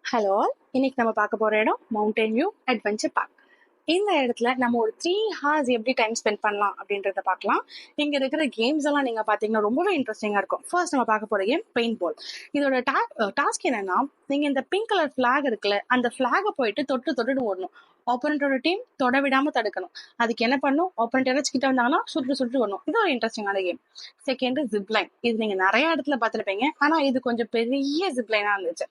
Hello all. இன்னைக்கு நம்ம பார்க்க போற இடம் மவுண்டன் வியூ அட்வென்ச்சர் பார்க். இந்த இடத்துல நம்ம ஒரு 3 ஹார்ஸ் எப்படி டைம் ஸ்பெண்ட் பண்ணலாம் அப்படின்றத பார்க்கலாம். இங்க இருக்கிற கேம்ஸ் எல்லாம் நீங்க பாத்தீங்கன்னா ரொம்பவே இன்ட்ரெஸ்டிங்கா இருக்கும். ஃபர்ஸ்ட் நம்ம பார்க்க போற கேம் பெயிண்ட் பால். இதோட டாஸ்க் என்னன்னா, நீங்க இந்த பிங்க் கலர் ஃபிளாக் இருக்குல்ல, அந்த ஃபிளாக போயிட்டு தொட்டுட்டு ஓடணும். ஆப்போனண்டோட டீம் தொட விடாம தடுக்கணும். அதுக்கு என்ன பண்ணும், ஆப்போனண்ட் யாராச்சும் கிட்ட வந்தாங்கன்னா சுட்டு வரணும். இது ஒரு இன்ட்ரெஸ்டிங்கான கேம். Second zipline. இது நீங்க நிறைய இடத்துல பார்த்துருப்பீங்க, ஆனா இது கொஞ்சம் பெரிய ஜிப்லைனா இருந்துச்சு.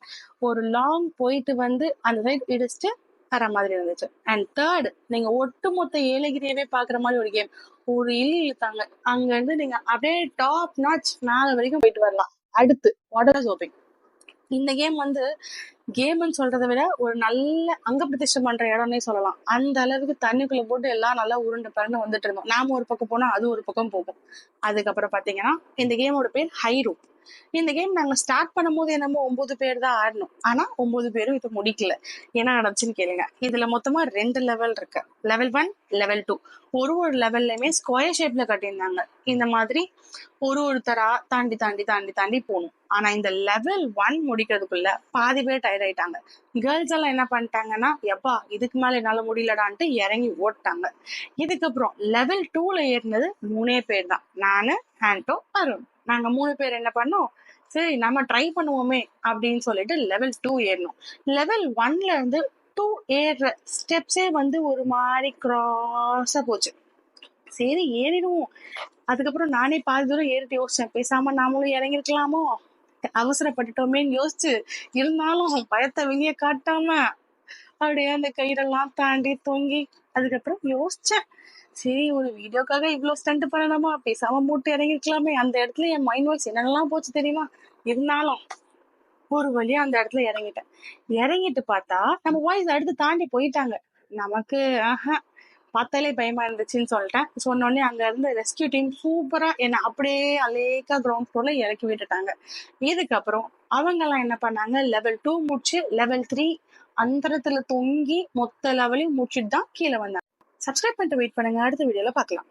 ஒரு லாங் போயிட்டு வந்து அந்த சைடு இடிச்சுட்டு வர மாதிரி இருந்துச்சு. அண்ட் தேர்ட், நீங்க ஒட்டுமொத்த ஏலகிரியாவே பாக்குற மாதிரி ஒரு கேம். ஒரு இழுத்தாங்க, அங்க இருந்து நீங்க அப்படியே டாப் நாச் மேல வரைக்கும் போயிட்டு வரலாம். அடுத்து வாட்டர் சோப்பிங். இந்த கேம் வந்து கேம்னு சொல்றதை விட ஒரு நல்ல அங்க பிரதிஷ்டை பண்ற இடம்னே சொல்லலாம். அந்த அளவுக்கு தண்ணிக்குள்ள போட்டு எல்லாம் நல்லா உருண்டு பறந்து வந்துட்டு இருந்தோம். நாம ஒரு பக்கம் போனா அது ஒரு பக்கம் போகும். அதுக்கப்புறம் பாத்தீங்கன்னா இந்த கேமோட பேர் ஹை ரூப். இந்த கேம் நாங்க ஸ்டார்ட் பண்ணும்போது என்னமோ 9 பேர் தான் ஆடணும். ஆனா 9 பேரும் இப்ப முடிக்கல. என்ன நடந்துச்சுன்னு கேளுங்க. இதுல மொத்தமா 2 லெவல் இருக்கு. Level 1, level 2. ஒரு லெவல்லையுமே ஸ்கொயர் ஷேப்ல கட்டியிருந்தாங்க. இந்த மாதிரி ஒருத்தரா தாண்டி தாண்டி தாண்டி தாண்டி போகணும். ஆனா இந்த லெவல் 1 முடிக்கிறதுக்குள்ள பாதி பேர் டயர்ட் ஆயிட்டாங்க. கேர்ள்ஸ் எல்லாம் என்ன பண்ணிட்டாங்கன்னா, எப்பா இதுக்கு மேல என்னால முடியலடான்ட்டு இறங்கி ஓட்டாங்க. இதுக்கப்புறம் லெவல் 2ல ஏறினது 3 பேர் தான். நானு, ஆண்டோ, அருண். நாங்க 3 பேர் என்ன பண்ணோம், சரி நம்ம ட்ரை பண்ணுவோமே அப்படின்னு சொல்லிட்டு லெவல் 2 ஏறணும். லெவல் 1ல இருந்து 2 ஏறுற ஸ்டெப்ஸே வந்து ஒரு மாதிரி கிராஸா போச்சு. சரி ஏறிடுவோம். அதுக்கப்புறம் நானே பாதி தூரம் ஏறிட்டு யோசிச்சேன், பேசாம நாமளும் இறங்கிருக்கலாமோ, அவசரப்பட்டுட்டோமேன்னு யோசிச்சு, இருந்தாலும் பயத்தை வெளியே காட்டாம அப்படியே அந்த கயிறெல்லாம் தாண்டி தொங்கி அதுக்கப்புறம் யோசிச்சேன், சரி ஒரு வீடியோக்காக இவ்வளவு ஸ்டண்ட் பண்ணணுமா, பேசாம மூட்டு இறங்கிருக்கலாமே. அந்த இடத்துல என் மைண்ட் வாய்ஸ் என்னென்னலாம் போச்சு தெரியுமா. இருந்தாலும் ஒரு வழியா அந்த இடத்துல இறங்கிட்டேன். இறங்கிட்டு பார்த்தா நம்ம வாய்ஸ் அடுத்து தாண்டி போயிட்டாங்க. நமக்கு பார்த்தாலே பயமா இருந்துச்சுன்னு சொல்லிட்டேன். சொன்னோடனே அங்க இருந்து ரெஸ்கியூ டீம் சூப்பரா என்ன அப்படியே அலேக்கா கிரவுண்ட் ஃப்ளோர்ல இறக்கி விட்டுட்டாங்க. இதுக்கப்புறம் அவங்க எல்லாம் என்ன பண்ணாங்க, லெவல் 2 முடிச்சு லெவல் 3 அந்தரத்துல தொங்கி மொத்த லெவலையும் முடிச்சுட்டு தான் கீழே வந்தாங்க. சப்ஸ்கிரைப் பண்ணிட்டு வெயிட் பண்ணுங்க, அடுத்த வீடியோல பார்க்கலாம்.